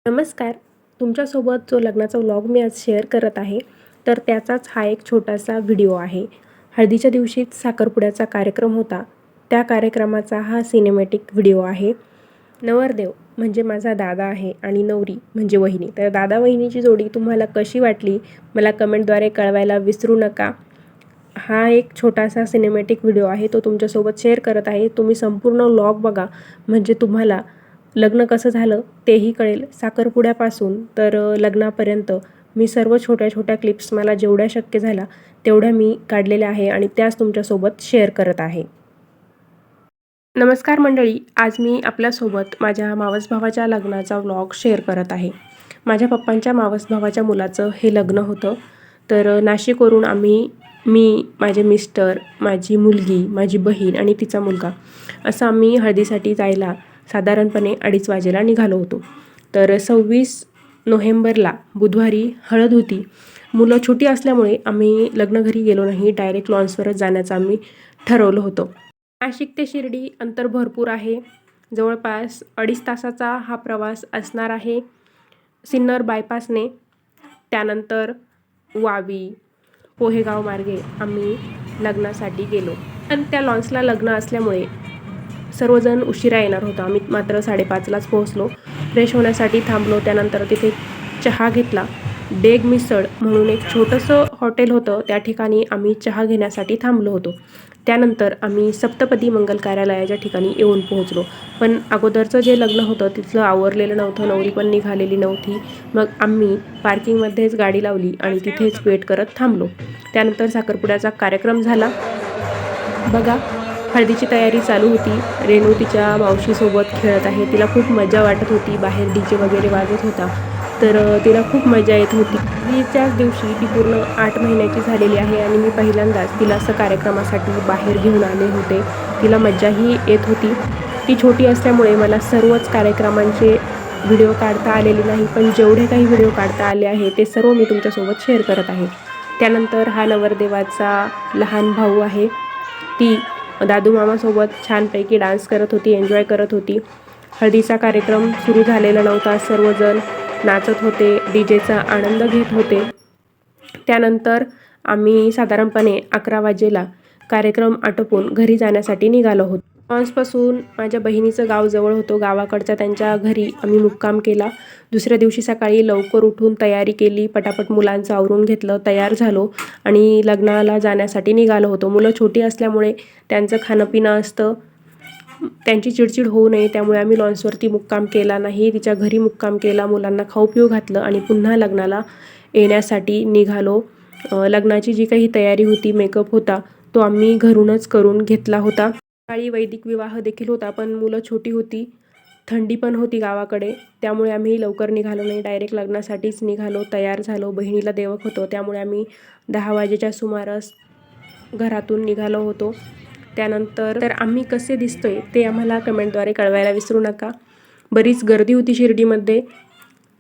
नमस्कार. तुमच्यासोबत जो लग्नाचा व्लॉग मी आज शेअर करत आहे, तर त्याचाच हा एक छोटासा व्हिडिओ आहे. हळदीच्या दिवशीच साखरपुड्याचा कार्यक्रम होता. त्या कार्यक्रमाचा हा सिनेमॅटिक व्हिडिओ आहे. नवरदेव म्हणजे माझा दादा आहे आणि नवरी म्हणजे वहिनी. तर दादा वहिनीची जोडी तुम्हाला कशी वाटली, मला कमेंटद्वारे कळवायला विसरू नका. हा एक छोटासा सिनेमॅटिक व्हिडिओ आहे, तो तुमच्यासोबत शेअर करत आहे. तुम्ही संपूर्ण व्लॉग बघा, म्हणजे तुम्हाला लग्न कसं झालं तेही कळेल. साखरपुड्यापासून तर लग्नापर्यंत मी सर्व छोट्या-छोट्या क्लिप्स मला जेवढ्या शक्य झाल्या तेवढ्या मी काढलेल्या आहे आणि त्याच तुमच्यासोबत शेअर करत आहे. नमस्कार मंडळी, आज मी आपल्यासोबत माझ्या मावस भावाच्या लग्नाचा व्लॉग शेअर करत आहे. माझ्या पप्पांच्या मावस भावाच्या मुलाचं हे लग्न होतं. तर नाशिकवरून मी, माझे मिस्टर, माझी मुलगी, माझी बहीण आणि तिचा मुलगा असं आम्ही हळदीसाठी जायला साधारणपणे 2:30 वाजेला निघालो होतो. तर 26 नोव्हेंबरला बुधवारी हळद होती. मुलं छोटी असल्यामुळे आम्ही लग्नघरी गेलो नाही, डायरेक्ट लॉन्सवरच जाण्याचं आम्ही ठरवलं होतं. नाशिक ते शिर्डी अंतर भरपूर आहे. जवळपास 2.5 तासाचा हा प्रवास असणार आहे सिन्नर बायपासने. त्यानंतर वावी, पोहेगाव मार्गे आम्ही लग्नासाठी गेलो. पण त्या लॉन्सला लग्न असल्यामुळे सर्वजण उशिरा येणार होतो. आम्ही मात्र 5:30लाच पोहोचलो. फ्रेश होण्यासाठी थांबलो. त्यानंतर तिथे चहा घेतला. डेग मिसळ म्हणून एक छोटंसं हॉटेल होतं, त्या ठिकाणी आम्ही चहा घेण्यासाठी थांबलो होतो. त्यानंतर आम्ही सप्तपदी मंगल कार्यालयाच्या ठिकाणी येऊन पोहोचलो. पण अगोदरचं जे लग्न होतं तिथलं आवरलेलं नव्हतं, नवरी पण निघालेली नव्हती. मग आम्ही पार्किंगमध्येच गाडी लावली आणि तिथेच वेट करत थांबलो. त्यानंतर साखरपुड्याचा कार्यक्रम झाला. बघा, हळदीची तयारी चालू होती. रेणू तिच्या मावशीसोबत खेळत आहे. तिला खूप मजा वाटत होती. बाहेर डीजे वगैरे वाजत होता, तर तिला खूप मजा येत होती. हळदीच्याच दिवशी ती पूर्ण 8 महिन्याची झालेली आहे आणि मी पहिल्यांदाच तिला असं कार्यक्रमासाठी बाहेर घेऊन आले होते. तिला मजाही येत होती. ती छोटी असल्यामुळे मला सर्वच कार्यक्रमांचे व्हिडिओ काढता आलेले नाही, पण जेवढे काही व्हिडिओ काढता आले आहे ते सर्व मी तुमच्यासोबत शेअर करत आहे. त्यानंतर हा नवरदेवाचा लहान भाऊ आहे. ती दादू मामासोबत छानपैकी डान्स करत होती, एन्जॉय करत होती. हळदीचा कार्यक्रम सुरू झालेला नव्हता. सर्वजण नाचत होते, डीजेचा आनंद घेत होते. त्यानंतर आम्ही साधारणपणे 11 वाजेला कार्यक्रम आटोपून घरी जाण्यासाठी निघालो होतो. लॉन्सपासून माझ्या बहिणीचं गाव जवळ होतं. गावाकडच्या त्यांच्या घरी आम्ही मुक्काम केला. दुसऱ्या दिवशी सकाळी लवकर उठून तयारी केली. पटापट मुलांचं आवरून घेतलं, तयार झालो आणि लग्नाला जाण्यासाठी निघालो होतो. मुलं छोटी असल्यामुळे त्यांचं खाणंपिणं असतं, त्यांची चिडचिड होऊ नये त्यामुळे आम्ही लॉन्सवरती मुक्काम केला नाही, तिच्या घरी मुक्काम केला. मुलांना खाऊ पिऊ घातलं आणि पुन्हा लग्नाला येण्यासाठी निघालो. लग्नाची जी काही तयारी होती, मेकअप होता, तो आम्ही घरूनच करून घेतला होता. सकाळी वैदिक विवाह देखील होता, पण मुलं छोटी होती, थंडी पण होती गावाकडे, त्यामुळे आम्ही लवकर निघालो नाही, डायरेक्ट लग्नासाठीच निघालो. तयार झालो. बहिणीला देवक होतं, त्यामुळे आम्ही 10 वाजेच्या सुमारास घरातून निघालो होतो. त्यानंतर तर आम्ही कसे दिसतोय ते आम्हाला कमेंटद्वारे कळवायला विसरू नका. बरीच गर्दी होती शिर्डीमध्ये.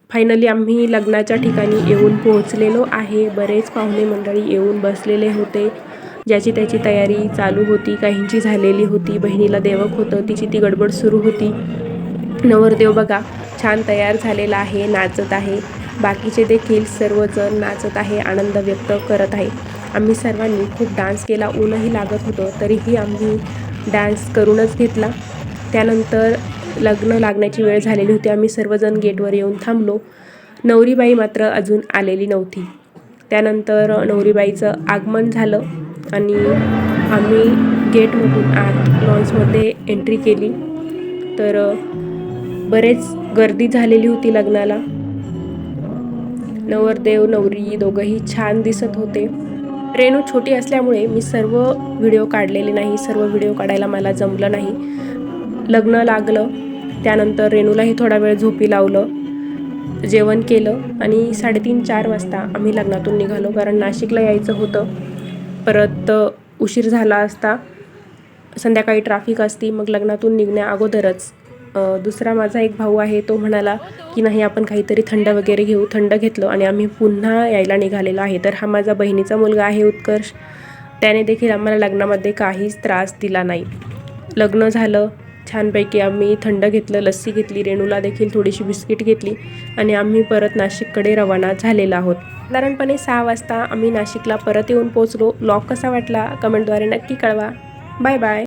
फायनली आम्ही लग्नाच्या ठिकाणी येऊन पोहोचलेलो आहे. बरेच पाहुणे मंडळी येऊन बसलेले होते. ज्याची त्याची तयारी चालू होती, काहींची झालेली होती. बहिणीला देवक होतं, तिची ती गडबड सुरू होती. नवरदेव बघा छान तयार झालेला आहे, नाचत आहे. बाकीचे देखील सर्वजण नाचत आहे, आनंद व्यक्त करत आहे. आम्ही सर्वांनी खूप डान्स केला. ऊनही लागत होतं, तरीही आम्ही डान्स करूनच घेतला. त्यानंतर लग्न लागण्याची वेळ झालेली होती. आम्ही सर्वजण गेटवर येऊन थांबलो. नवरीबाई मात्र अजून आलेली नव्हती. त्यानंतर नवरीबाईचं आगमन झालं आणि आम्ही गेटमधून आत लॉन्समध्ये एंट्री केली. तर बरेच गर्दी झालेली होती लग्नाला. नवरदेव नवरी दोघंही छान दिसत होते. रेणू छोटी असल्यामुळे मी सर्व व्हिडिओ काढलेले नाही, सर्व व्हिडिओ काढायला मला जमलं नाही. लग्न लागलं, त्यानंतर रेणूलाही थोडा वेळ झोपी लावलं, जेवण केलं आणि 3:30-4 वाजता आम्ही लग्नातून निघालो, कारण नाशिकला यायचं होतं. परत उशीर झाला असता, संध्याकाळी ट्रॅफिक असती. मग लग्नातून निघण्या अगोदरच दुसरा माझा एक भाऊ आहे, तो म्हणाला की नाही आपण काहीतरी थंड वगैरे घेऊ. थंड घेतलं आणि आम्ही पुन्हा यायला निघालेलो आहे. तर हा माझा बहिणीचा मुलगा आहे उत्कर्ष. त्याने देखील आम्हाला लग्नामध्ये काहीच त्रास दिला नाही. लग्न झालं, छानपैकी आम्ही थंड घेतलं, लस्सी घेतली, रेणूला देखील थोडीशी बिस्किट घेतली आणि आम्ही परत नाशिककडे रवाना झालेलो आहोत. साधारणपणे 6 वाजता आम्ही नाशिकला परत येऊन पोहोचलो. व्लॉग कसा वाटला कमेंटद्वारे नक्की कळवा. Bye bye.